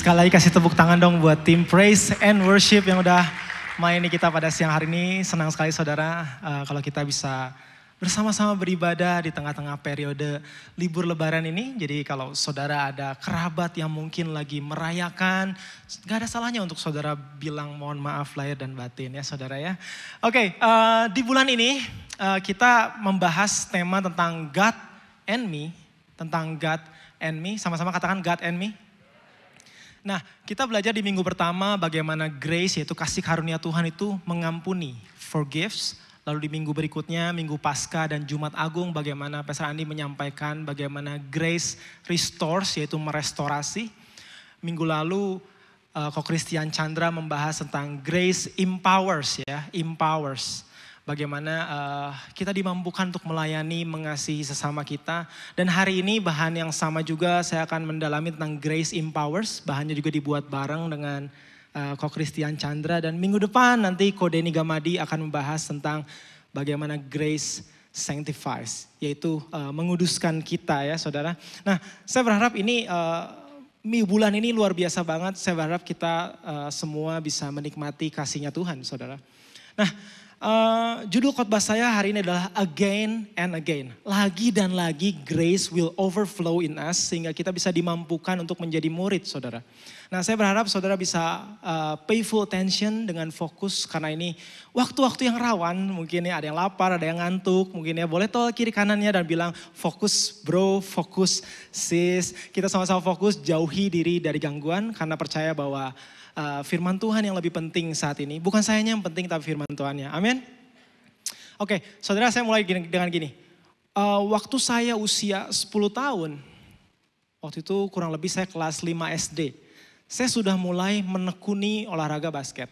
Sekali lagi kasih tepuk tangan dong buat tim Praise and Worship yang udah melayani kita pada siang hari ini. Senang sekali saudara kalau kita bisa bersama-sama beribadah di tengah-tengah periode libur lebaran ini. Jadi kalau saudara ada kerabat yang mungkin lagi merayakan, gak ada salahnya untuk saudara bilang mohon maaf lahir dan batin ya saudara ya. Oke, di bulan ini kita membahas tema tentang God and Me. Tentang God and Me, sama-sama katakan God and Me. Nah, kita belajar di minggu pertama bagaimana grace, yaitu kasih karunia Tuhan itu mengampuni, forgives. Lalu di minggu berikutnya, minggu Paskah dan Jumat Agung, bagaimana Pastor Andi menyampaikan bagaimana grace restores, yaitu merestorasi. Minggu lalu, Ko Christian Chandra membahas tentang grace empowers ya, empowers. Bagaimana kita dimampukan untuk melayani, mengasihi sesama kita. Dan hari ini bahan yang sama juga saya akan mendalami tentang grace empowers. Bahannya juga dibuat bareng dengan Ko Christian Chandra. Dan minggu depan nanti Ko Denny Gamadi akan membahas tentang bagaimana grace sanctifies. Yaitu menguduskan kita ya saudara. Nah saya berharap ini bulan ini luar biasa banget. Saya berharap kita semua bisa menikmati kasihnya Tuhan saudara. Nah judul khotbah saya hari ini adalah Again and Again. Lagi dan lagi grace will overflow in us sehingga kita bisa dimampukan untuk menjadi murid saudara. Nah saya berharap saudara bisa pay full attention dengan fokus karena ini waktu-waktu yang rawan. Mungkin ya ada yang lapar, ada yang ngantuk. Mungkin ya boleh tol kiri kanannya dan bilang fokus bro, fokus sis. Kita sama-sama fokus jauhi diri dari gangguan karena percaya bahwa firman Tuhan yang lebih penting saat ini. Bukan sayanya yang penting tapi firman Tuhannya. Amin. Oke, saudara saya mulai dengan gini. Waktu saya usia 10 tahun. Waktu itu kurang lebih saya kelas 5 SD. Saya sudah mulai menekuni olahraga basket.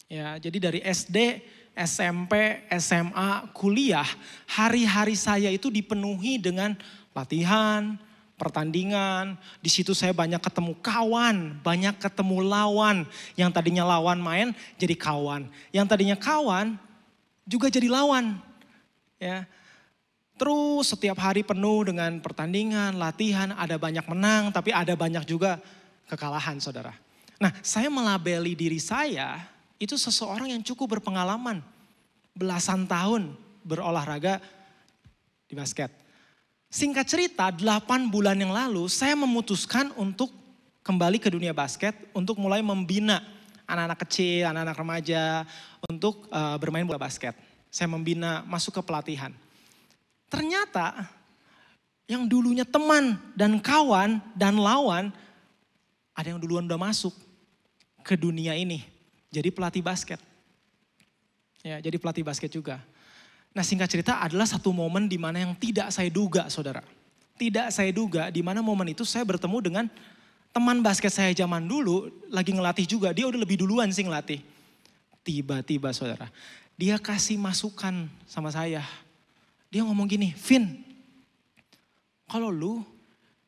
Ya, jadi dari SD, SMP, SMA, kuliah. Hari-hari saya itu dipenuhi dengan latihan, pertandingan, di situ saya banyak ketemu kawan, banyak ketemu lawan. Yang tadinya lawan main jadi kawan. Yang tadinya kawan juga jadi lawan. Ya. Terus setiap hari penuh dengan pertandingan, latihan, ada banyak menang tapi ada banyak juga kekalahan saudara. Nah saya melabeli diri saya itu seseorang yang cukup berpengalaman. Belasan tahun berolahraga di basket. Singkat cerita 8 bulan yang lalu saya memutuskan untuk kembali ke dunia basket. Untuk mulai membina anak-anak kecil, anak-anak remaja untuk bermain bola basket. Saya membina masuk ke pelatihan. Ternyata yang dulunya teman dan kawan dan lawan ada yang duluan udah masuk ke dunia ini. Jadi pelatih basket. Ya, jadi pelatih basket juga. Nah singkat cerita adalah satu momen di mana yang tidak saya duga saudara. Tidak saya duga di mana momen itu saya bertemu dengan teman basket saya zaman dulu lagi ngelatih juga. Dia udah lebih duluan sih ngelatih. Tiba-tiba saudara, dia kasih masukan sama saya. Dia ngomong gini, Vin, kalau lu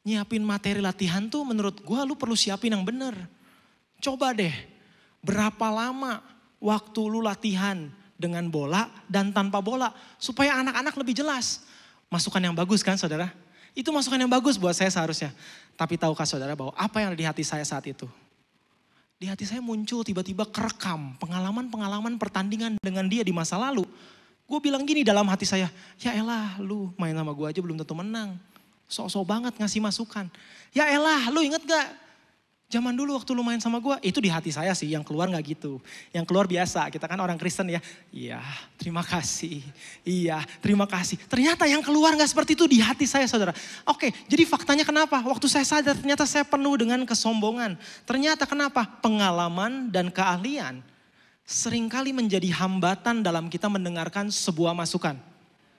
nyiapin materi latihan tuh menurut gua lu perlu siapin yang bener. Coba deh, berapa lama waktu lu latihan dengan bola dan tanpa bola. Supaya anak-anak lebih jelas. Masukan yang bagus kan saudara? Itu masukan yang bagus buat saya seharusnya. Tapi tahukah saudara bahwa apa yang ada di hati saya saat itu? Di hati saya muncul tiba-tiba kerekam pengalaman-pengalaman pertandingan dengan dia di masa lalu. Gue bilang gini dalam hati saya, ya elah lu main sama gue aja belum tentu menang. Sok-sok banget ngasih masukan. Ya elah lu inget gak? Zaman dulu waktu lu main sama gue, itu di hati saya sih, yang keluar gak gitu. Yang keluar biasa, kita kan orang Kristen ya. Iya, terima kasih. Iya, terima kasih. Ternyata yang keluar gak seperti itu di hati saya saudara. Oke, jadi faktanya kenapa? Waktu saya sadar ternyata saya penuh dengan kesombongan. Ternyata kenapa? Pengalaman dan keahlian seringkali menjadi hambatan dalam kita mendengarkan sebuah masukan.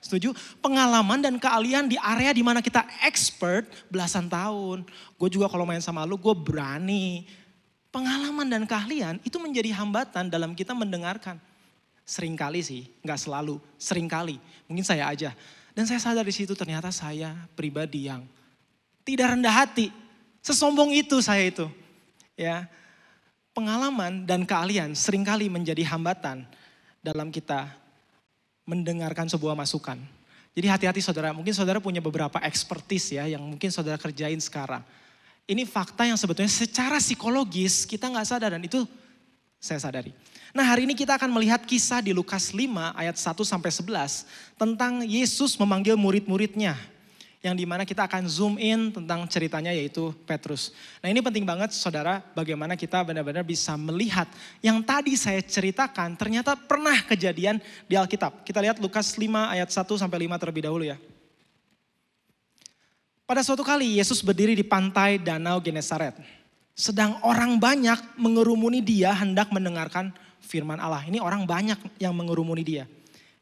Setuju? Pengalaman dan keahlian di area di mana kita expert belasan tahun. Gue juga kalau main sama lu gue berani. Pengalaman dan keahlian itu menjadi hambatan dalam kita mendengarkan. Seringkali sih, gak selalu, seringkali. Mungkin saya aja. Dan saya sadar di situ ternyata saya pribadi yang tidak rendah hati. Sesombong itu saya itu. Ya, pengalaman dan keahlian seringkali menjadi hambatan dalam kita mendengarkan sebuah masukan. Jadi hati-hati saudara, mungkin saudara punya beberapa expertise ya yang mungkin saudara kerjain sekarang. Ini fakta yang sebetulnya secara psikologis kita nggak sadar dan itu saya sadari. Nah hari ini kita akan melihat kisah di Lukas 5 ayat 1 sampai 11 tentang Yesus memanggil murid-muridnya. Yang dimana kita akan zoom in tentang ceritanya yaitu Petrus. Nah ini penting banget saudara bagaimana kita benar-benar bisa melihat yang tadi saya ceritakan ternyata pernah kejadian di Alkitab. Kita lihat Lukas 5 ayat 1 sampai 5 terlebih dahulu ya. Pada suatu kali Yesus berdiri di pantai Danau Genesaret. Sedang orang banyak mengerumuni dia hendak mendengarkan firman Allah. Ini orang banyak yang mengerumuni dia.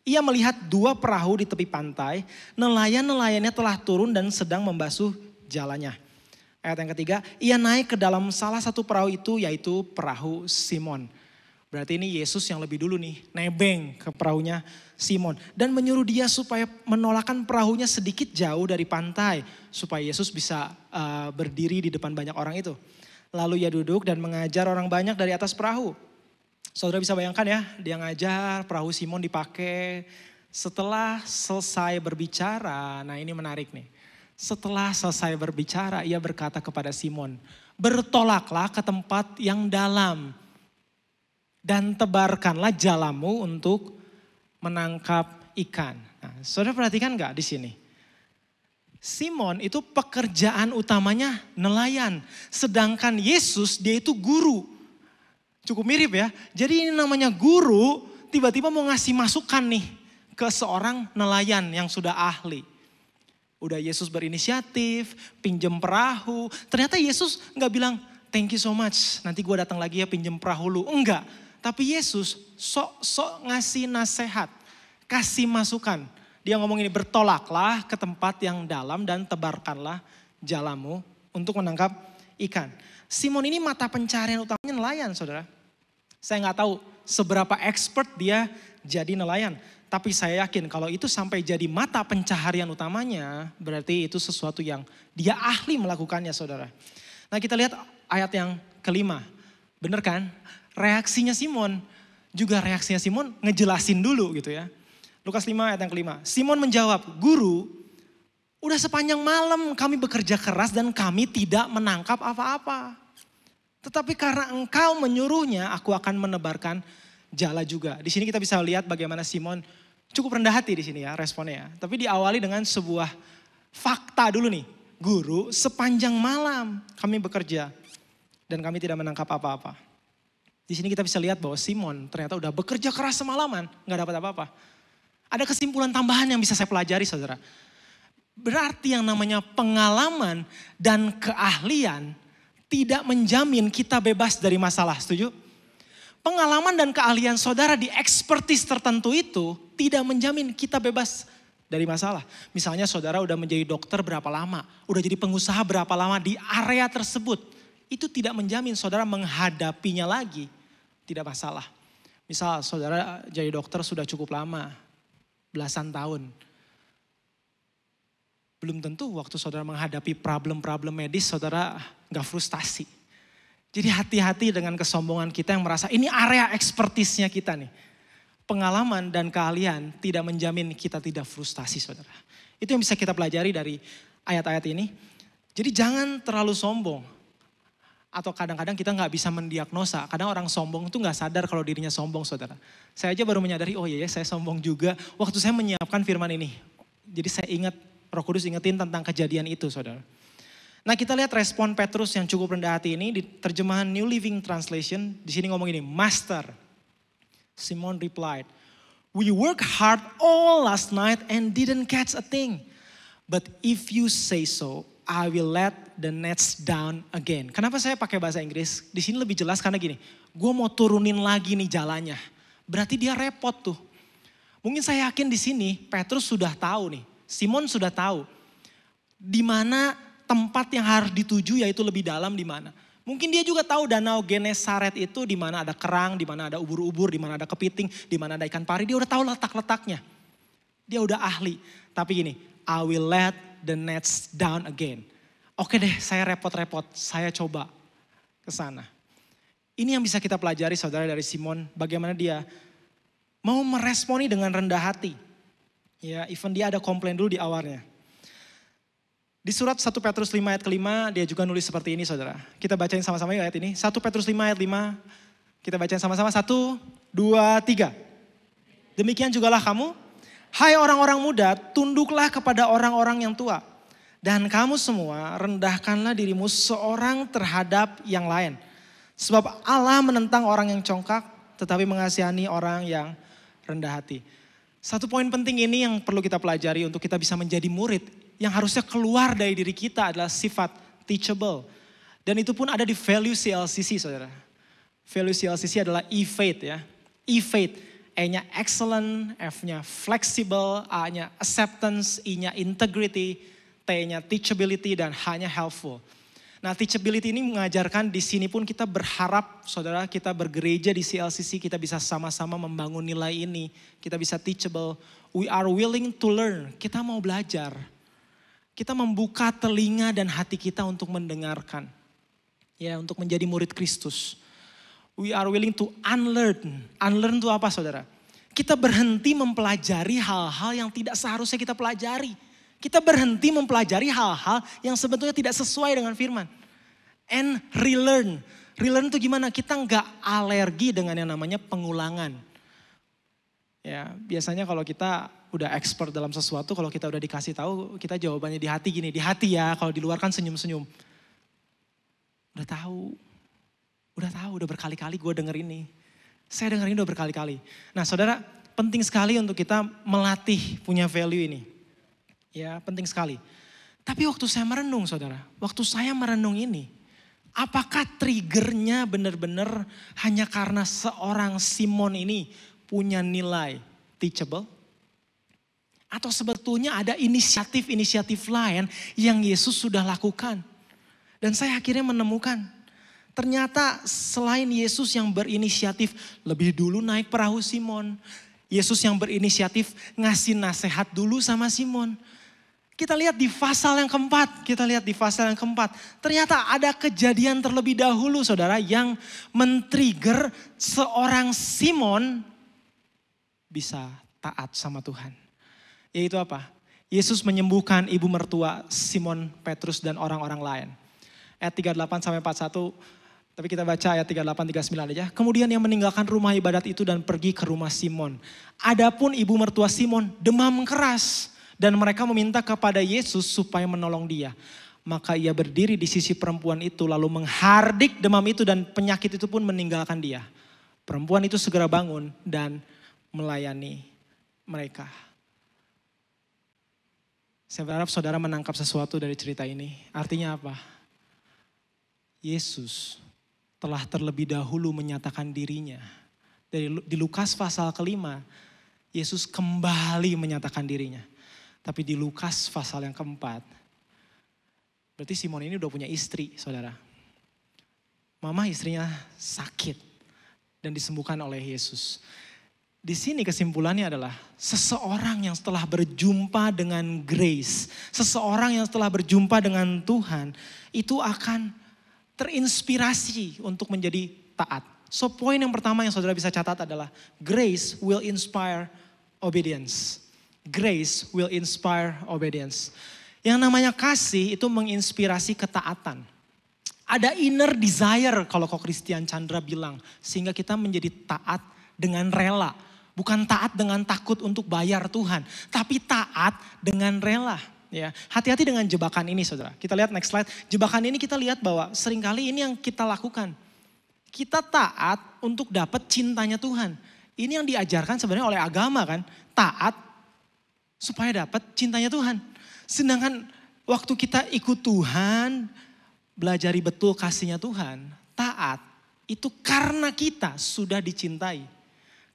Ia melihat 2 perahu di tepi pantai, nelayan-nelayannya telah turun dan sedang membasuh jalannya. Ayat yang ketiga, ia naik ke dalam salah satu perahu itu yaitu perahu Simon. Berarti ini Yesus yang lebih dulu nih, nebeng ke perahunya Simon. Dan menyuruh dia supaya menolakkan perahunya sedikit jauh dari pantai. Supaya Yesus bisa berdiri di depan banyak orang itu. Lalu ia duduk dan mengajar orang banyak dari atas perahu. Saudara bisa bayangkan ya, dia ngajar, perahu Simon dipakai. Setelah selesai berbicara, nah ini menarik nih. Setelah selesai berbicara, ia berkata kepada Simon, bertolaklah ke tempat yang dalam. Dan tebarkanlah jalamu untuk menangkap ikan. Nah, saudara perhatikan gak di sini? Simon itu pekerjaan utamanya nelayan. Sedangkan Yesus dia itu guru. Cukup mirip ya. Jadi ini namanya guru tiba-tiba mau ngasih masukan nih ke seorang nelayan yang sudah ahli. Udah Yesus berinisiatif, pinjem perahu. Ternyata Yesus gak bilang thank you so much. Nanti gue datang lagi ya pinjem perahu lu. Enggak. Tapi Yesus sok ngasih nasihat. Kasih masukan. Dia ngomong ini bertolaklah ke tempat yang dalam dan tebarkanlah jalamu untuk menangkap ikan. Simon ini mata pencarian utamanya nelayan saudara. Saya nggak tahu seberapa expert dia jadi nelayan. Tapi saya yakin kalau itu sampai jadi mata pencaharian utamanya berarti itu sesuatu yang dia ahli melakukannya saudara. Nah kita lihat ayat yang kelima. Bener kan? Reaksinya Simon ngejelasin dulu gitu ya. Lukas 5 ayat yang kelima. Simon menjawab, guru udah sepanjang malam kami bekerja keras dan kami tidak menangkap apa-apa. Tetapi karena engkau menyuruhnya, aku akan menebarkan jala juga. Di sini kita bisa lihat bagaimana Simon cukup rendah hati di sini ya responnya ya. Tapi diawali dengan sebuah fakta dulu nih. Guru, sepanjang malam kami bekerja dan kami tidak menangkap apa-apa. Di sini kita bisa lihat bahwa Simon ternyata udah bekerja keras semalaman, nggak dapat apa-apa. Ada kesimpulan tambahan yang bisa saya pelajari saudara. Berarti yang namanya pengalaman dan keahlian tidak menjamin kita bebas dari masalah, setuju? Pengalaman dan keahlian saudara di expertise tertentu itu tidak menjamin kita bebas dari masalah. Misalnya saudara udah menjadi dokter berapa lama, udah jadi pengusaha berapa lama di area tersebut. Itu tidak menjamin saudara menghadapinya lagi, tidak masalah. Misal saudara jadi dokter sudah cukup lama, belasan tahun. Belum tentu waktu saudara menghadapi problem-problem medis saudara gak frustasi. Jadi hati-hati dengan kesombongan kita yang merasa ini area ekspertisnya kita nih. Pengalaman dan keahlian tidak menjamin kita tidak frustasi saudara. Itu yang bisa kita pelajari dari ayat-ayat ini. Jadi jangan terlalu sombong. Atau kadang-kadang kita gak bisa mendiagnosa. Kadang orang sombong itu gak sadar kalau dirinya sombong saudara. Saya aja baru menyadari oh iya saya sombong juga waktu saya menyiapkan firman ini. Jadi saya ingat Roh Kudus ingetin tentang kejadian itu saudara. Nah kita lihat respon Petrus yang cukup rendah hati ini di terjemahan New Living Translation. Di sini ngomong ini, Master. Simon replied, we worked hard all last night and didn't catch a thing. But if you say so, I will let the nets down again. Kenapa saya pakai bahasa Inggris? Di sini lebih jelas karena gini, gue mau turunin lagi nih jalannya. Berarti dia repot tuh. Mungkin saya yakin di sini Petrus sudah tahu nih. Simon sudah tahu di mana tempat yang harus dituju yaitu lebih dalam di mana. Mungkin dia juga tahu Danau Genesaret itu di mana ada kerang, di mana ada ubur-ubur, di mana ada kepiting, di mana ada ikan pari. Dia udah tahu letak-letaknya. Dia udah ahli. Tapi gini, I will let the nets down again. Oke deh, saya repot-repot, saya coba ke sana. Ini yang bisa kita pelajari saudara dari Simon, bagaimana dia mau meresponi dengan rendah hati. Ya, even dia ada komplain dulu di awalnya. Di surat 1 Petrus 5 ayat ke-5 dia juga nulis seperti ini saudara. Kita bacain sama-sama ayat ini. 1 Petrus 5 ayat 5. Kita bacain sama-sama. 1, 2, 3. Demikian jugalah kamu. Hai orang-orang muda, tunduklah kepada orang-orang yang tua. Dan kamu semua rendahkanlah dirimu seorang terhadap yang lain. Sebab Allah menentang orang yang congkak, tetapi mengasihani orang yang rendah hati. Satu poin penting ini yang perlu kita pelajari untuk kita bisa menjadi murid. Yang harusnya keluar dari diri kita adalah sifat teachable. Dan itu pun ada di value CLCC saudara. Value CLCC adalah E-Faith ya. E-Faith. E-nya excellent, F-nya flexible, A-nya acceptance, I-nya integrity, T-nya teachability, dan H-nya helpful. Nah teachability ini mengajarkan di sini pun kita berharap saudara kita bergereja di CLCC kita bisa sama-sama membangun nilai ini. Kita bisa teachable, we are willing to learn, kita mau belajar. Kita membuka telinga dan hati kita untuk mendengarkan. Ya untuk menjadi murid Kristus. We are willing to unlearn. Unlearn itu apa saudara? Kita berhenti mempelajari hal-hal yang tidak seharusnya kita pelajari. Kita berhenti mempelajari hal-hal yang sebetulnya tidak sesuai dengan firman. And relearn. Relearn itu gimana? Kita nggak alergi dengan yang namanya pengulangan. Ya, biasanya kalau kita udah expert dalam sesuatu, kalau kita udah dikasih tahu, kita jawabannya di hati gini. Di hati ya, kalau di luar kan senyum-senyum. Udah tahu, udah berkali-kali gue denger ini. Saya denger ini udah berkali-kali. Nah saudara, penting sekali untuk kita melatih punya value ini. Ya penting sekali. Tapi waktu saya merenung saudara, waktu saya merenung ini, apakah triggernya benar-benar hanya karena seorang Simon ini punya nilai teachable? Atau sebetulnya ada inisiatif-inisiatif lain yang Yesus sudah lakukan. Dan saya akhirnya menemukan, ternyata selain Yesus yang berinisiatif lebih dulu naik perahu Simon. Yesus yang berinisiatif ngasih nasihat dulu sama Simon. Kita lihat di pasal yang keempat, ternyata ada kejadian terlebih dahulu saudara yang men-trigger seorang Simon bisa taat sama Tuhan. Yaitu apa? Yesus menyembuhkan ibu mertua Simon Petrus dan orang-orang lain. Ayat 38 sampai 41, tapi kita baca ayat 38, 39 aja. Kemudian ia meninggalkan rumah ibadat itu dan pergi ke rumah Simon. Adapun ibu mertua Simon demam keras. Dan mereka meminta kepada Yesus supaya menolong dia. Maka ia berdiri di sisi perempuan itu lalu menghardik demam itu dan penyakit itu pun meninggalkan dia. Perempuan itu segera bangun dan melayani mereka. Saya berharap saudara menangkap sesuatu dari cerita ini. Artinya apa? Yesus telah terlebih dahulu menyatakan dirinya. Di Lukas pasal ke-5, Yesus kembali menyatakan dirinya. Tapi di Lukas pasal yang keempat, berarti Simon ini udah punya istri, saudara. Mama istrinya sakit dan disembuhkan oleh Yesus. Di sini kesimpulannya adalah seseorang yang setelah berjumpa dengan grace, seseorang yang setelah berjumpa dengan Tuhan, itu akan terinspirasi untuk menjadi taat. So poin yang pertama yang saudara bisa catat adalah grace will inspire obedience. Grace will inspire obedience. Yang namanya kasih itu menginspirasi ketaatan. Ada inner desire kalau kok Christian Chandra bilang. Sehingga kita menjadi taat dengan rela. Bukan taat dengan takut untuk bayar Tuhan. Tapi taat dengan rela. Ya, hati-hati dengan jebakan ini saudara. Kita lihat next slide. Jebakan ini kita lihat bahwa seringkali ini yang kita lakukan. Kita taat untuk dapat cintanya Tuhan. Ini yang diajarkan sebenarnya oleh agama kan. Taat supaya dapat cintanya Tuhan. Sedangkan waktu kita ikut Tuhan, belajari betul kasihnya Tuhan, taat, itu karena kita sudah dicintai.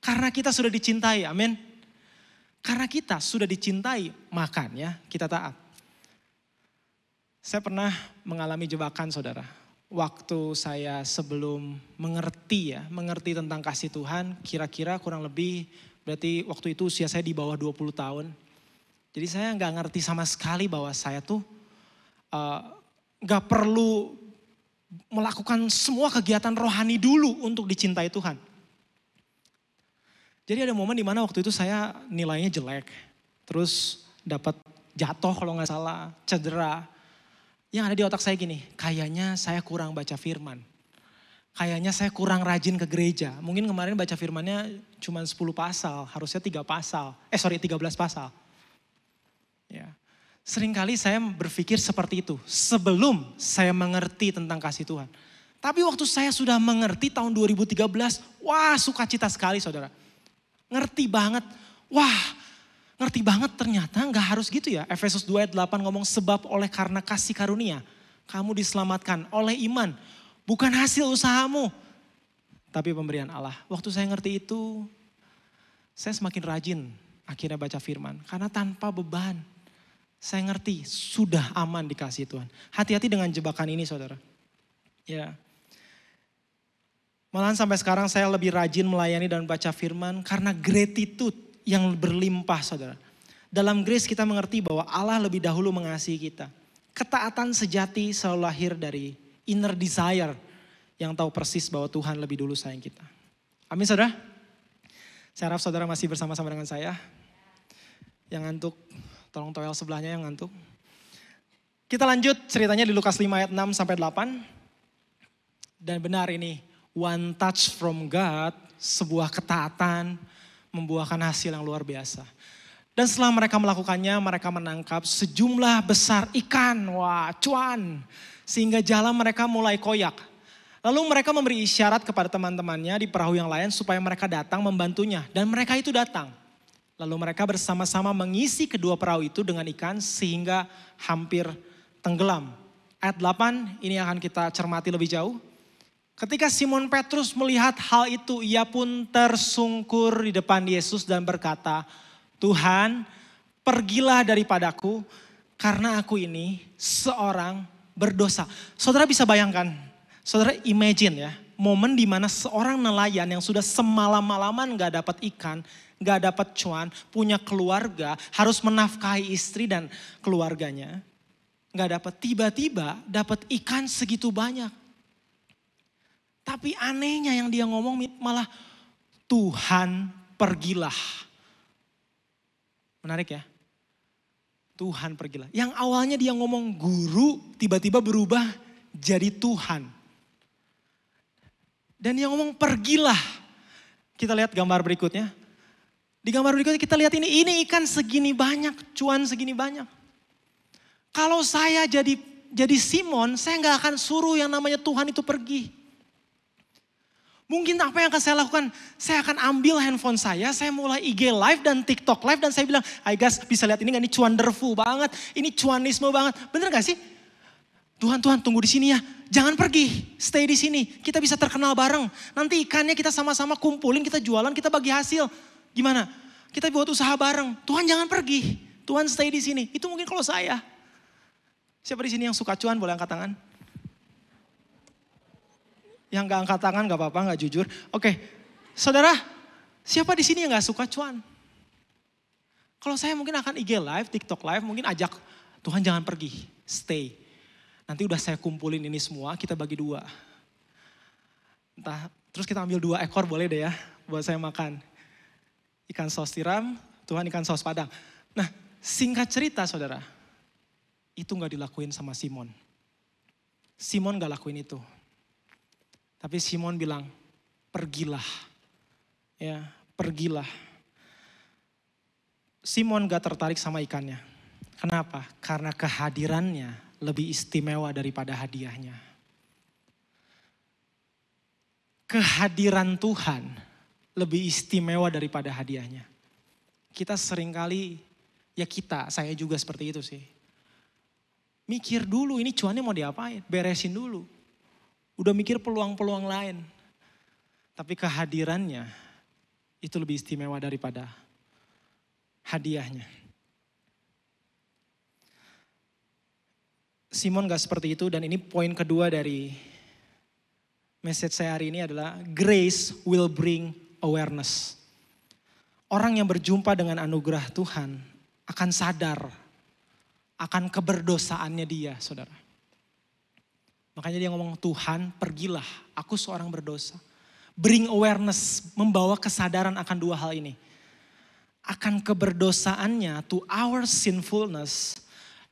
Karena kita sudah dicintai, amin. Karena kita sudah dicintai, makanya kita taat. Saya pernah mengalami jebakan saudara. Waktu saya sebelum mengerti tentang kasih Tuhan, kira-kira kurang lebih, berarti waktu itu usia saya di bawah 20 tahun. Jadi saya nggak ngerti sama sekali bahwa saya tuh nggak perlu melakukan semua kegiatan rohani dulu untuk dicintai Tuhan. Jadi ada momen di mana waktu itu saya nilainya jelek, terus dapat jatuh kalau nggak salah, cedera, Yang ada di otak saya gini, kayaknya saya kurang baca firman. Kayaknya saya kurang rajin ke gereja. Mungkin kemarin baca firmannya cuma 10 pasal, harusnya 13 pasal. Ya. Seringkali saya berpikir seperti itu sebelum saya mengerti tentang kasih Tuhan. Tapi waktu saya sudah mengerti tahun 2013, wah sukacita sekali saudara. Ngerti banget, ngerti banget ternyata nggak harus gitu ya. Efesus 2 ayat 8 ngomong sebab oleh karena kasih karunia kamu diselamatkan oleh iman. Bukan hasil usahamu, tapi pemberian Allah. Waktu saya ngerti itu, saya semakin rajin akhirnya baca firman. Karena tanpa beban, saya ngerti sudah aman dikasih Tuhan. Hati-hati dengan jebakan ini saudara. Ya. Malahan sampai sekarang saya lebih rajin melayani dan baca firman karena gratitude yang berlimpah saudara. Dalam grace kita mengerti bahwa Allah lebih dahulu mengasihi kita. Ketaatan sejati selalu lahir dari inner desire yang tahu persis bahwa Tuhan lebih dulu sayang kita. Amin saudara. Saya harap saudara masih bersama-sama dengan saya. Yang ngantuk, tolong toel sebelahnya yang ngantuk. Kita lanjut ceritanya di Lukas 5 ayat 6 sampai 8. Dan benar ini, one touch from God, sebuah ketaatan membuahkan hasil yang luar biasa. Dan setelah mereka melakukannya, mereka menangkap sejumlah besar ikan. Wah, cuan. Sehingga jalan mereka mulai koyak. Lalu mereka memberi isyarat kepada teman-temannya di perahu yang lain supaya mereka datang membantunya. Dan mereka itu datang. Lalu mereka bersama-sama mengisi kedua perahu itu dengan ikan sehingga hampir tenggelam. Ayat 8 ini akan kita cermati lebih jauh. Ketika Simon Petrus melihat hal itu, ia pun tersungkur di depan Yesus dan berkata, Tuhan, pergilah daripadaku karena aku ini seorang berdosa. Saudara bisa bayangkan, saudara imagine ya, momen di mana seorang nelayan yang sudah semalam-malaman gak dapat ikan, gak dapat cuan, punya keluarga, harus menafkahi istri dan keluarganya. Gak dapat, tiba-tiba dapat ikan segitu banyak. Tapi anehnya yang dia ngomong malah Tuhan pergilah. Menarik ya. Tuhan pergilah. Yang awalnya dia ngomong guru tiba-tiba berubah jadi Tuhan. Dan dia ngomong pergilah. Kita lihat gambar berikutnya. Di gambar berikutnya kita lihat ini ikan segini banyak, cuan segini banyak. Kalau saya jadi Simon, saya gak akan suruh yang namanya Tuhan itu pergi. Mungkin apa yang akan saya lakukan? Saya akan ambil handphone saya mulai IG live dan TikTok live dan saya bilang, "Hai guys, bisa lihat ini gak? Ini wonderful banget, ini cuanisme banget." Bener gak sih? Tuhan tunggu di sini ya, jangan pergi, stay di sini. Kita bisa terkenal bareng. Nanti ikannya kita sama-sama kumpulin, kita jualan, kita bagi hasil. Gimana? Kita buat usaha bareng. Tuhan jangan pergi, Tuhan stay di sini. Itu mungkin kalau saya. Siapa di sini yang suka cuan boleh angkat tangan? Yang gak angkat tangan gak apa-apa, gak jujur. Oke, saudara, siapa di sini yang gak suka cuan? Kalau saya mungkin akan IG live, TikTok live, mungkin ajak Tuhan jangan pergi, stay. Nanti udah saya kumpulin ini semua, kita bagi 2. Terus kita ambil 2 ekor boleh deh ya, buat saya makan. Ikan saus tiram, Tuhan ikan saus padang. Nah, singkat cerita saudara, itu gak dilakuin sama Simon. Simon gak lakuin itu. Tapi Simon bilang, pergilah. Ya, pergilah. Simon gak tertarik sama ikannya. Kenapa? Karena kehadirannya lebih istimewa daripada hadiahnya. Kehadiran Tuhan lebih istimewa daripada hadiahnya. Kita seringkali, saya juga seperti itu sih. Mikir dulu ini cuannya mau diapain, beresin dulu. Udah mikir peluang-peluang lain. Tapi kehadirannya itu lebih istimewa daripada hadiahnya. Simon gak seperti itu dan ini poin kedua dari message saya hari ini adalah grace will bring awareness. Orang yang berjumpa dengan anugerah Tuhan akan sadar akan keberdosaannya dia, saudara. Makanya dia ngomong, Tuhan pergilah, aku seorang berdosa. Bring awareness, membawa kesadaran akan 2 hal ini. Akan keberdosaannya, to our sinfulness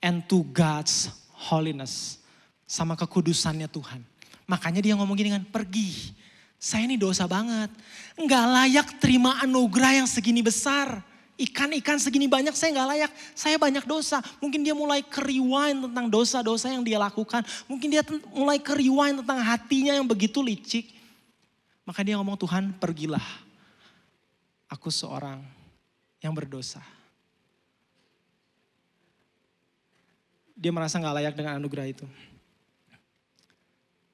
and to God's holiness. Sama kekudusannya Tuhan. Makanya dia ngomong gini kan, pergi. Saya ini dosa banget. Nggak layak terima anugerah yang segini besar. Ikan-ikan segini banyak saya nggak layak. Saya banyak dosa. Mungkin dia mulai ke-rewind tentang dosa-dosa yang dia lakukan. Mungkin dia mulai ke-rewind tentang hatinya yang begitu licik. Maka dia ngomong, Tuhan pergilah. Aku seorang yang berdosa. Dia merasa gak layak dengan anugerah itu.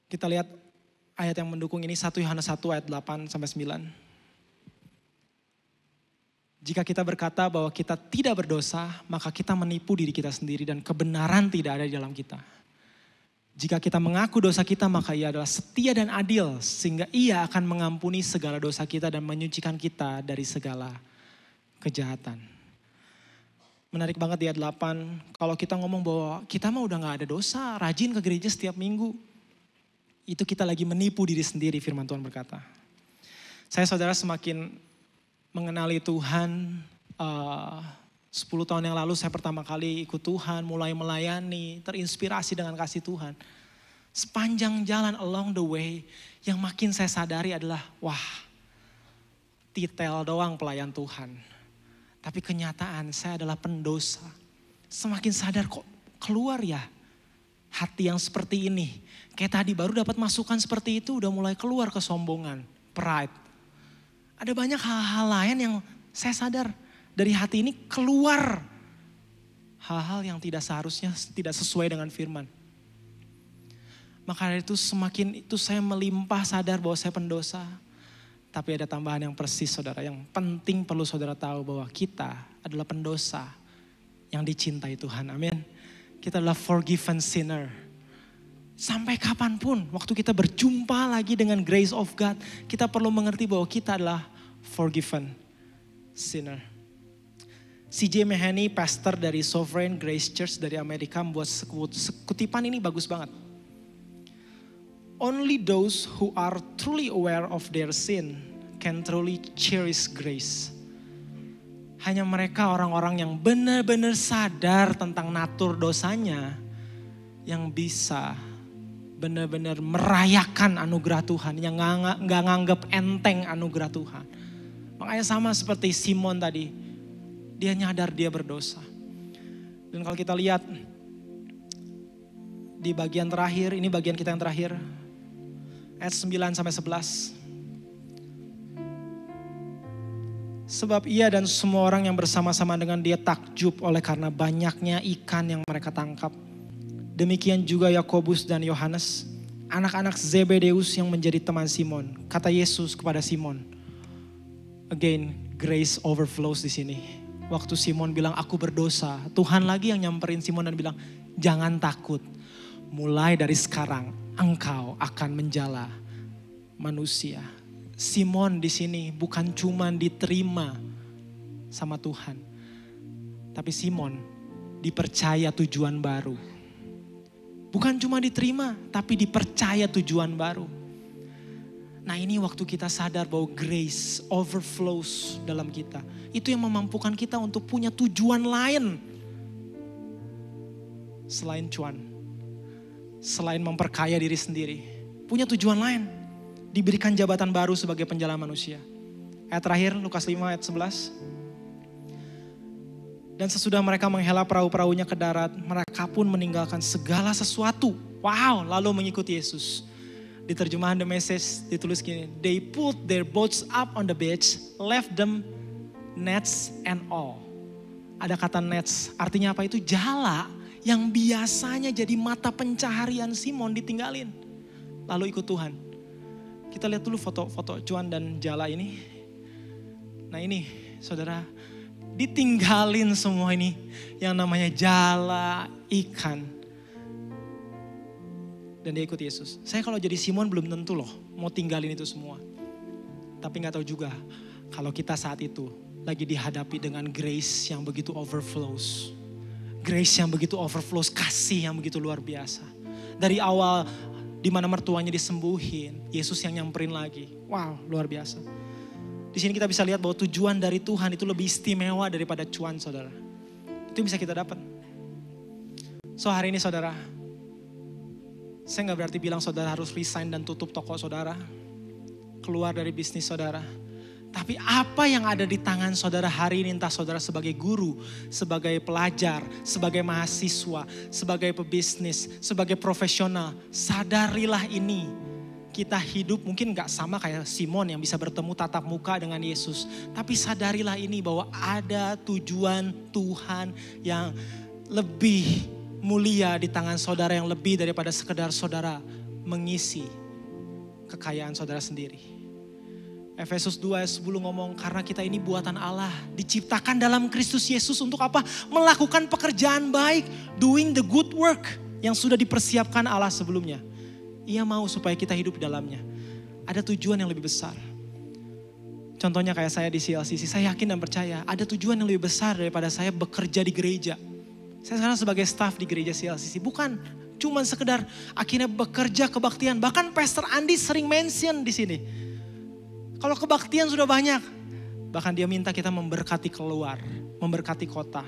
Kita lihat ayat yang mendukung ini 1 Yohanes 1 ayat 8-9. Jika kita berkata bahwa kita tidak berdosa, maka kita menipu diri kita sendiri dan kebenaran tidak ada di dalam kita. Jika kita mengaku dosa kita, maka Ia adalah setia dan adil sehingga Ia akan mengampuni segala dosa kita dan menyucikan kita dari segala kejahatan. Menarik banget di ayat 8, kalau kita ngomong bahwa kita mah udah gak ada dosa, rajin ke gereja setiap minggu. Itu kita lagi menipu diri sendiri, firman Tuhan berkata. Saya saudara semakin mengenali Tuhan, 10 tahun yang lalu saya pertama kali ikut Tuhan, mulai melayani, terinspirasi dengan kasih Tuhan. Sepanjang jalan along the way, yang makin saya sadari adalah, wah, titel doang pelayan Tuhan. Tapi kenyataan saya adalah pendosa. Semakin sadar kok keluar ya hati yang seperti ini. Kayak tadi baru dapat masukan seperti itu udah mulai keluar kesombongan, pride. Ada banyak hal-hal lain yang saya sadar dari hati ini keluar. Hal-hal yang tidak seharusnya tidak sesuai dengan firman. Maka dari itu semakin itu saya melimpah sadar bahwa saya pendosa. Tapi ada tambahan yang persis saudara, yang penting perlu saudara tahu bahwa kita adalah pendosa yang dicintai Tuhan, amin. Kita adalah forgiven sinner. Sampai kapanpun waktu kita berjumpa lagi dengan grace of God, kita perlu mengerti bahwa kita adalah forgiven sinner. C.J. Mahoney, pastor dari Sovereign Grace Church dari Amerika, membuat kutipan ini bagus banget. Only those who are truly aware of their sin can truly cherish grace. Hanya mereka orang-orang yang benar-benar sadar tentang natur dosanya yang bisa benar-benar merayakan anugerah Tuhan, yang gak nganggap enteng anugerah Tuhan. Makanya sama seperti Simon tadi, dia nyadar dia berdosa. Dan kalau kita lihat di bagian terakhir, ini bagian kita yang terakhir, ayat 9-11. Sebab ia dan semua orang yang bersama-sama dengan dia takjub oleh karena banyaknya ikan yang mereka tangkap. Demikian juga Yakobus dan Yohanes, anak-anak Zebedeus yang menjadi teman Simon. Kata Yesus kepada Simon. Again, grace overflows di sini. Waktu Simon bilang aku berdosa, Tuhan lagi yang nyamperin Simon dan bilang, jangan takut. Mulai dari sekarang engkau akan menjala manusia. Simon di sini bukan cuma diterima sama Tuhan, tapi Simon dipercaya tujuan baru. Bukan cuma diterima, tapi dipercaya tujuan baru. Nah ini waktu kita sadar bahwa grace overflows dalam kita. Itu yang memampukan kita untuk punya tujuan lain. Selain cuan. Selain memperkaya diri sendiri. Punya tujuan lain. Diberikan jabatan baru sebagai penjala manusia. Ayat terakhir Lukas 5 ayat 11. Dan sesudah mereka menghela perahu-perahunya ke darat, mereka pun meninggalkan segala sesuatu. Wow, lalu mengikuti Yesus. Di terjemahan The Message ditulis gini, they put their boats up on the beach, left them nets and all. Ada kata nets, artinya apa itu? Jala yang biasanya jadi mata pencaharian Simon ditinggalin. Lalu ikut Tuhan. Kita lihat dulu foto-foto cuan dan jala ini. Nah ini saudara, ditinggalin semua ini yang namanya jala, ikan. Dan dia ikut Yesus. Saya kalau jadi Simon belum tentu loh mau tinggalin itu semua. Tapi gak tahu juga kalau kita saat itu lagi dihadapi dengan grace yang begitu overflows. Grace yang begitu overflows, kasih yang begitu luar biasa. Dari awal di mana mertuanya disembuhin, Yesus yang nyamperin lagi. Wow, luar biasa. Di sini kita bisa lihat bahwa tujuan dari Tuhan itu lebih istimewa daripada cuan saudara. Itu bisa kita dapat. So hari ini saudara, Saya nggak berarti bilang saudara harus resign dan tutup toko saudara, keluar dari bisnis saudara. Tapi apa yang ada di tangan saudara hari ini, entah saudara sebagai guru, sebagai pelajar, sebagai mahasiswa, sebagai pebisnis, sebagai profesional, sadarilah ini. Kita hidup mungkin gak sama kayak Simon yang bisa bertemu tatap muka dengan Yesus. Tapi sadarilah ini bahwa ada tujuan Tuhan yang lebih mulia di tangan saudara, yang lebih daripada sekedar saudara mengisi kekayaan saudara sendiri. Efesus 2 ayat 10 ngomong, karena kita ini buatan Allah, diciptakan dalam Kristus Yesus untuk apa? Melakukan pekerjaan baik, doing the good work yang sudah dipersiapkan Allah sebelumnya. Ia mau supaya kita hidup di dalamnya. Ada tujuan yang lebih besar. Contohnya kayak saya di CLCC, saya yakin dan percaya ada tujuan yang lebih besar daripada saya bekerja di gereja. Saya sekarang sebagai staff di gereja CLCC, bukan cuman sekedar akhirnya bekerja kebaktian. Bahkan Pastor Andi sering mention di sini. Kalau kebaktian sudah banyak, bahkan dia minta kita memberkati keluar, memberkati kota,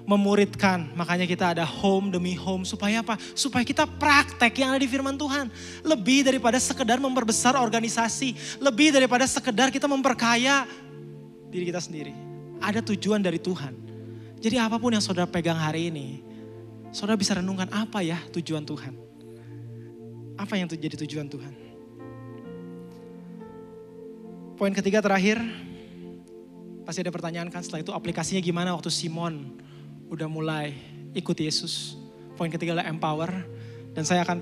memuridkan. Makanya kita ada home demi home, supaya apa? Supaya kita praktek yang ada di firman Tuhan. Lebih daripada sekedar memperbesar organisasi, lebih daripada sekedar kita memperkaya diri kita sendiri. Ada tujuan dari Tuhan. Jadi apapun yang saudara pegang hari ini, saudara bisa renungkan apa ya tujuan Tuhan. Apa yang jadi tujuan Tuhan? Poin ketiga terakhir, pasti ada pertanyaan kan setelah itu aplikasinya gimana waktu Simon udah mulai ikut Yesus. Poin ketiga adalah empower, dan saya akan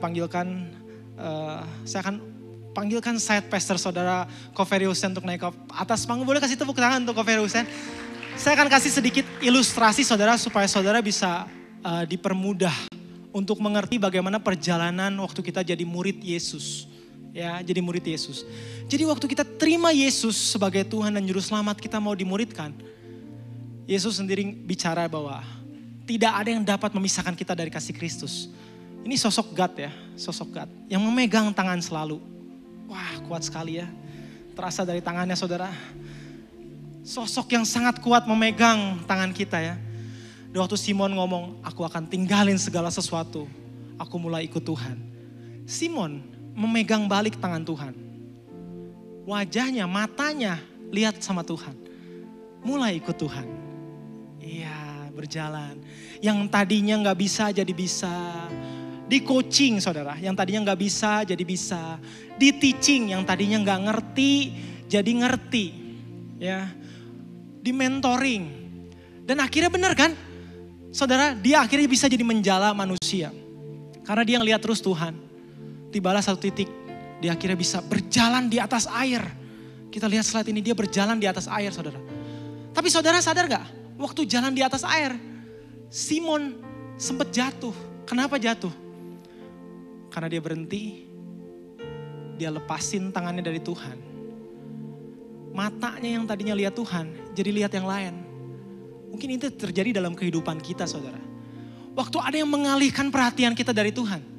panggilkan side pastor saudara Koferiusen untuk naik ke atas panggung. Boleh kasih tepuk tangan untuk Koferiusen. Saya akan kasih sedikit ilustrasi saudara supaya saudara bisa dipermudah untuk mengerti bagaimana perjalanan waktu kita jadi murid Yesus. Ya, jadi murid Yesus. Jadi waktu kita terima Yesus sebagai Tuhan dan Juru Selamat, kita mau dimuridkan. Yesus sendiri bicara bahwa tidak ada yang dapat memisahkan kita dari kasih Kristus. Ini sosok God ya, sosok God yang memegang tangan selalu. Wah, kuat sekali ya. Terasa dari tangannya saudara. Sosok yang sangat kuat memegang tangan kita ya. Dan waktu Simon ngomong, aku akan tinggalin segala sesuatu. Aku mulai ikut Tuhan. Simon memegang balik tangan Tuhan. Wajahnya, matanya lihat sama Tuhan. Mulai ikut Tuhan. Iya, berjalan. Yang tadinya gak bisa jadi bisa. Di coaching saudara, yang tadinya gak bisa jadi bisa. Di teaching, yang tadinya gak ngerti jadi ngerti. Ya, di mentoring. Dan akhirnya benar kan? Saudara, dia akhirnya bisa jadi menjala manusia. Karena dia ngelihat terus Tuhan. Tibalah satu titik, dia akhirnya bisa berjalan di atas air. Kita lihat slide ini, dia berjalan di atas air saudara. Tapi saudara sadar gak? Waktu jalan di atas air, Simon sempat jatuh. Kenapa jatuh? Karena dia berhenti, dia lepasin tangannya dari Tuhan. Matanya yang tadinya lihat Tuhan, jadi lihat yang lain. Mungkin itu terjadi dalam kehidupan kita saudara. Waktu ada yang mengalihkan perhatian kita dari Tuhan.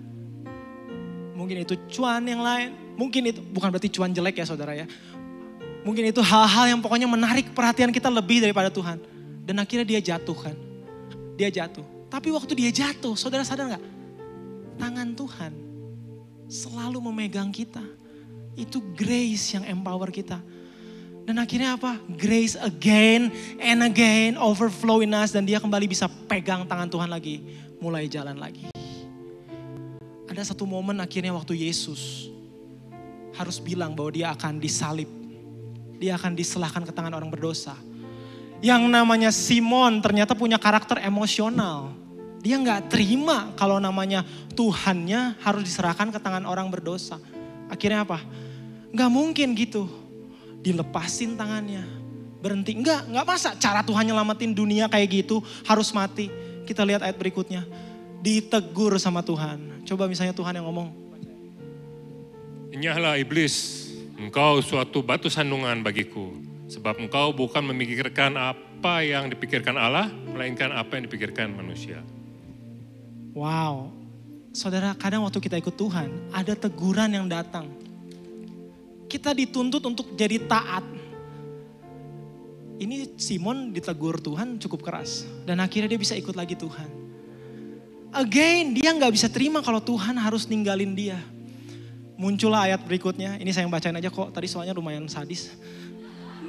Mungkin itu cuan yang lain, mungkin itu bukan berarti cuan jelek ya saudara ya. Mungkin itu hal-hal yang pokoknya menarik perhatian kita lebih daripada Tuhan. Dan akhirnya dia jatuh kan. Dia jatuh. Tapi waktu dia jatuh, saudara sadar gak? Tangan Tuhan selalu memegang kita. Itu grace yang empower kita. Dan akhirnya apa? Grace again and again overflow in us. Dan dia kembali bisa pegang tangan Tuhan lagi. Mulai jalan lagi. Ada satu momen akhirnya waktu Yesus harus bilang bahwa dia akan disalib. Dia akan diserahkan ke tangan orang berdosa. Yang namanya Simon ternyata punya karakter emosional. Dia gak terima kalau namanya Tuhannya harus diserahkan ke tangan orang berdosa. Akhirnya apa? Gak mungkin gitu. Dilepasin tangannya. Berhenti. Enggak masa cara Tuhan nyelamatin dunia kayak gitu harus mati. Kita lihat ayat berikutnya. Ditegur sama Tuhan. Coba misalnya Tuhan yang ngomong. Enyahlah iblis, engkau suatu batu sandungan bagiku. Sebab engkau bukan memikirkan apa yang dipikirkan Allah, melainkan apa yang dipikirkan manusia. Wow. Saudara, kadang waktu kita ikut Tuhan, ada teguran yang datang. Kita dituntut untuk jadi taat. Ini Simon ditegur Tuhan cukup keras. Dan akhirnya dia bisa ikut lagi Tuhan. Again, dia gak bisa terima kalau Tuhan harus ninggalin dia. Muncullah ayat berikutnya, ini saya bacain aja kok, tadi soalnya lumayan sadis.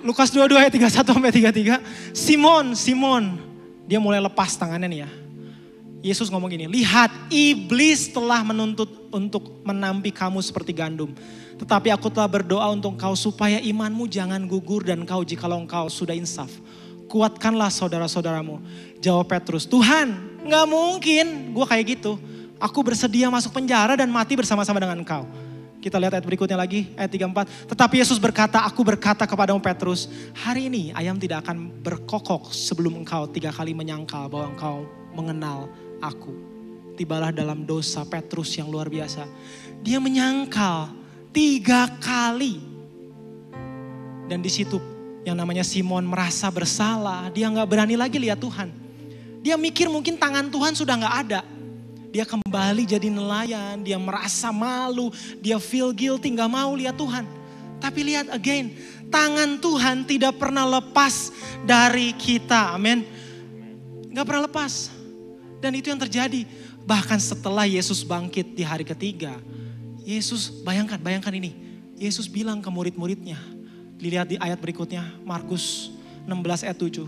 Lukas 22 ayat 31-33, Simon, dia mulai lepas tangannya nih ya. Yesus ngomong gini, lihat iblis telah menuntut untuk menampi kamu seperti gandum. Tetapi aku telah berdoa untuk engkau supaya imanmu jangan gugur dan engkau jikalau engkau sudah insaf. Kuatkanlah saudara-saudaramu. Jawab Petrus, Tuhan gak mungkin gue kayak gitu. Aku bersedia masuk penjara dan mati bersama-sama dengan engkau. Kita lihat ayat berikutnya lagi, ayat 34. Tetapi Yesus berkata, aku berkata kepadamu Petrus, hari ini ayam tidak akan berkokok sebelum engkau 3 kali menyangkal bahwa engkau mengenal aku. Tibalah dalam dosa Petrus yang luar biasa. Dia menyangkal 3 kali. Dan di situ yang namanya Simon merasa bersalah. Dia gak berani lagi lihat Tuhan. Dia mikir mungkin tangan Tuhan sudah gak ada. Dia kembali jadi nelayan, dia merasa malu, dia feel guilty, gak mau lihat Tuhan. Tapi lihat again, tangan Tuhan tidak pernah lepas dari kita, amin. Gak pernah lepas. Dan itu yang terjadi, bahkan setelah Yesus bangkit di hari ketiga. Yesus, bayangkan ini, Yesus bilang ke murid-muridnya. Dilihat di ayat berikutnya, Markus 16 ayat 7.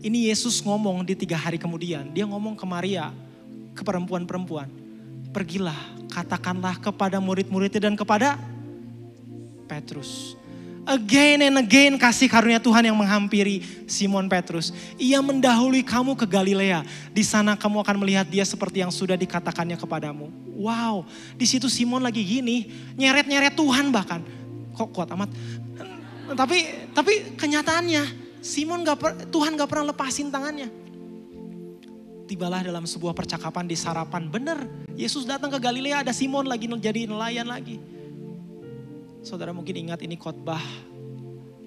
Ini Yesus ngomong di 3 hari kemudian, dia ngomong ke Maria, ke perempuan-perempuan, pergilah katakanlah kepada murid-muridnya dan kepada Petrus. Again and again kasih karunia Tuhan yang menghampiri Simon Petrus. Ia mendahului kamu ke Galilea. Di sana kamu akan melihat dia seperti yang sudah dikatakannya kepadamu. Wow, di situ Simon lagi gini, nyeret-nyeret Tuhan bahkan. Kok kuat amat. Tapi kenyataannya Tuhan gak pernah lepasin tangannya. Tibalah dalam sebuah percakapan di sarapan. Bener, Yesus datang ke Galilea, ada Simon lagi jadi nelayan lagi. Saudara mungkin ingat ini khotbah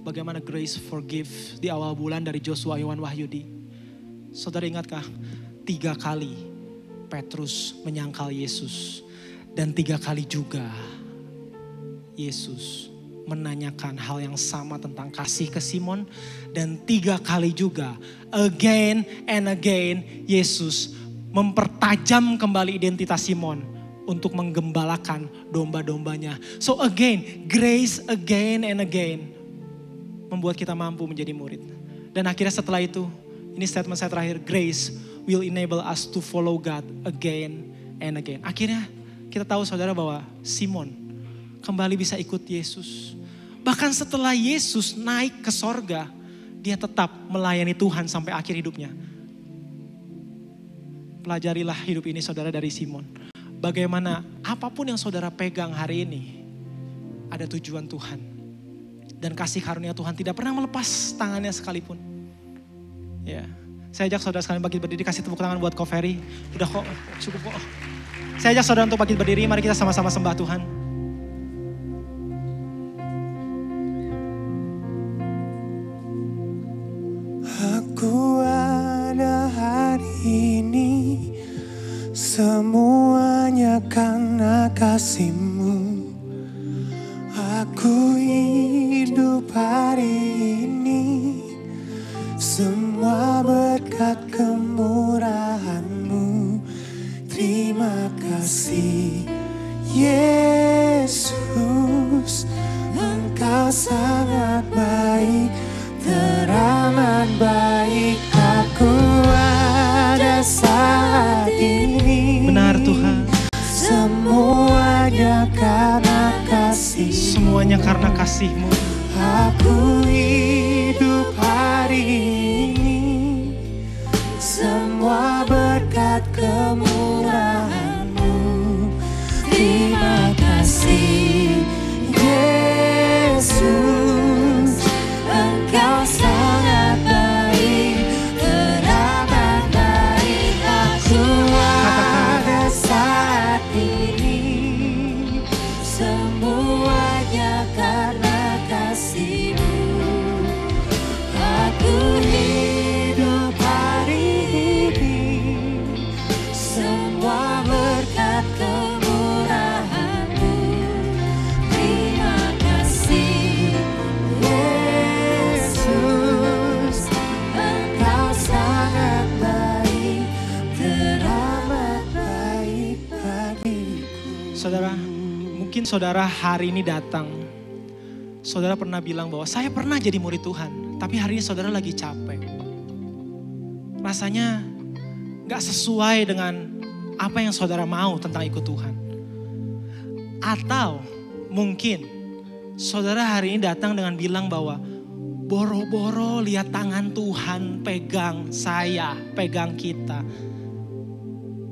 bagaimana grace forgive di awal bulan dari Joshua Iwan Wahyudi. Saudara ingatkah 3 kali Petrus menyangkal Yesus. Dan 3 kali juga Yesus menanyakan hal yang sama tentang kasih ke Simon. Dan 3 kali juga again and again Yesus mempertajam kembali identitas Simon untuk menggembalakan domba-dombanya. So again, grace again and again membuat kita mampu menjadi murid. Dan akhirnya setelah itu, ini statement saya terakhir, grace will enable us to follow God again and again. Akhirnya kita tahu saudara bahwa Simon kembali bisa ikut Yesus. Bahkan setelah Yesus naik ke sorga, dia tetap melayani Tuhan sampai akhir hidupnya. Pelajarilah hidup ini saudara dari Simon. Bagaimana apapun yang saudara pegang hari ini, ada tujuan Tuhan. Dan kasih karunia Tuhan tidak pernah melepas tangannya sekalipun. Ya, saya ajak saudara sekalian bangkit berdiri, kasih tepuk tangan buat Ko Ferry. Udah kok, cukup kok. Saya ajak saudara untuk bangkit berdiri, mari kita sama-sama sembah Tuhan. Aku ada hari ini semuanya karena kasih-Mu. Aku hidup hari ini semua berkat kemurahan-Mu. Terima kasih Yesus, Engkau sangat baik, teramat baik. Aku ada saat ini. Benar Tuhan. Semuanya karena kasih. Semuanya karena kasih-Mu. Aku hidup hari ini semua berkat kemurahan-Mu. Terima kasih Yesus, Engkau sangat baik, teramat baik. Aku ada saat ini semuanya karena kasih-Mu. Aku Saudara, mungkin saudara hari ini datang. Saudara pernah bilang bahwa saya pernah jadi murid Tuhan. Tapi hari ini saudara lagi capek. Rasanya gak sesuai dengan apa yang saudara mau tentang ikut Tuhan. Atau mungkin saudara hari ini datang dengan bilang bahwa boro-boro lihat tangan Tuhan pegang saya, pegang kita.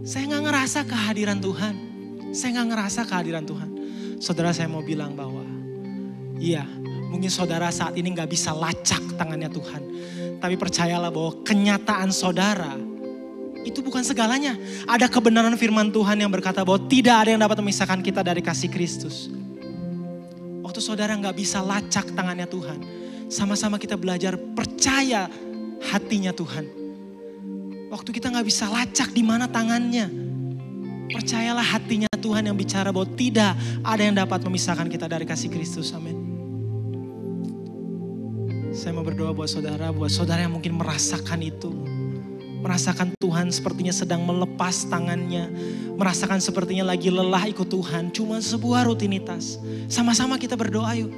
Saya gak ngerasa kehadiran Tuhan. Saya gak ngerasa kehadiran Tuhan. Saudara, saya mau bilang bahwa iya, mungkin saudara saat ini gak bisa lacak tangannya Tuhan. Tapi percayalah bahwa kenyataan saudara itu bukan segalanya. Ada kebenaran firman Tuhan yang berkata bahwa tidak ada yang dapat memisahkan kita dari kasih Kristus. Waktu saudara gak bisa lacak tangannya Tuhan, sama-sama kita belajar percaya hatinya Tuhan. Waktu kita gak bisa lacak di mana tangannya, percayalah hatinya Tuhan yang bicara bahwa tidak ada yang dapat memisahkan kita dari kasih Kristus. Amin. Saya mau berdoa buat saudara yang mungkin merasakan itu. Merasakan Tuhan sepertinya sedang melepas tangannya. Merasakan sepertinya lagi lelah ikut Tuhan. Cuma sebuah rutinitas. Sama-sama kita berdoa yuk.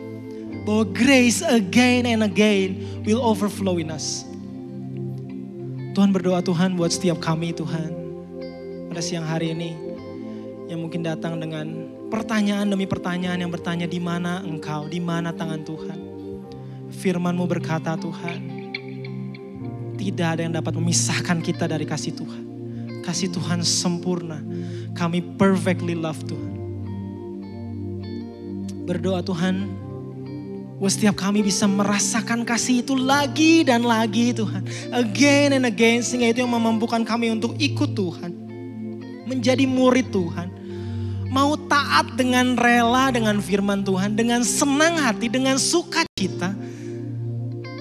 Bahwa grace again and again will overflow in us. Tuhan, berdoa Tuhan buat setiap kami Tuhan. Pada siang hari ini. Yang mungkin datang dengan pertanyaan demi pertanyaan yang bertanya, di mana Engkau, di mana tangan Tuhan. Firman-Mu berkata Tuhan, tidak ada yang dapat memisahkan kita dari kasih Tuhan. Kasih Tuhan sempurna. Kami perfectly love Tuhan. Berdoa Tuhan, bahwa setiap kami bisa merasakan kasih itu lagi dan lagi Tuhan. Again and again, sehingga itu yang memampukan kami untuk ikut Tuhan. Menjadi murid Tuhan. Mau taat dengan rela dengan firman Tuhan. Dengan senang hati, dengan sukacita.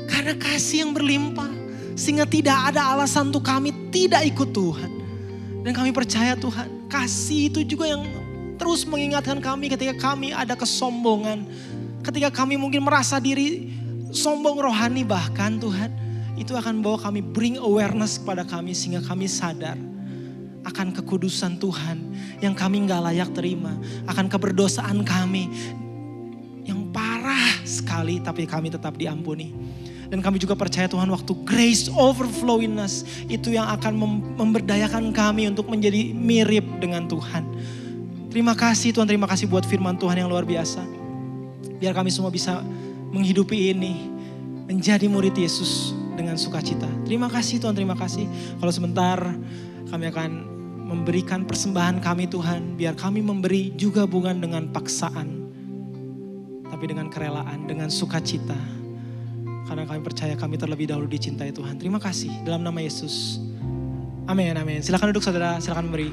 Karena kasih yang berlimpah. Sehingga tidak ada alasan untuk kami tidak ikut Tuhan. Dan kami percaya Tuhan, kasih itu juga yang terus mengingatkan kami ketika kami ada kesombongan. Ketika kami mungkin merasa diri sombong rohani bahkan Tuhan. Itu akan membawa kami bring awareness kepada kami sehingga kami sadar akan kekudusan Tuhan yang kami gak layak terima. Akan keberdosaan kami yang parah sekali tapi kami tetap diampuni. Dan kami juga percaya Tuhan waktu grace overflow in us. Itu yang akan memberdayakan kami untuk menjadi mirip dengan Tuhan. Terima kasih Tuhan, terima kasih buat firman Tuhan yang luar biasa. Biar kami semua bisa menghidupi ini. Menjadi murid Yesus dengan sukacita. Terima kasih Tuhan, terima kasih. Kalau sebentar kami akan memberikan persembahan kami Tuhan. Biar kami memberi juga bukan dengan paksaan. Tapi dengan kerelaan, dengan sukacita. Karena kami percaya kami terlebih dahulu dicintai Tuhan. Terima kasih dalam nama Yesus. Amin, amin. Silakan duduk saudara, silakan beri.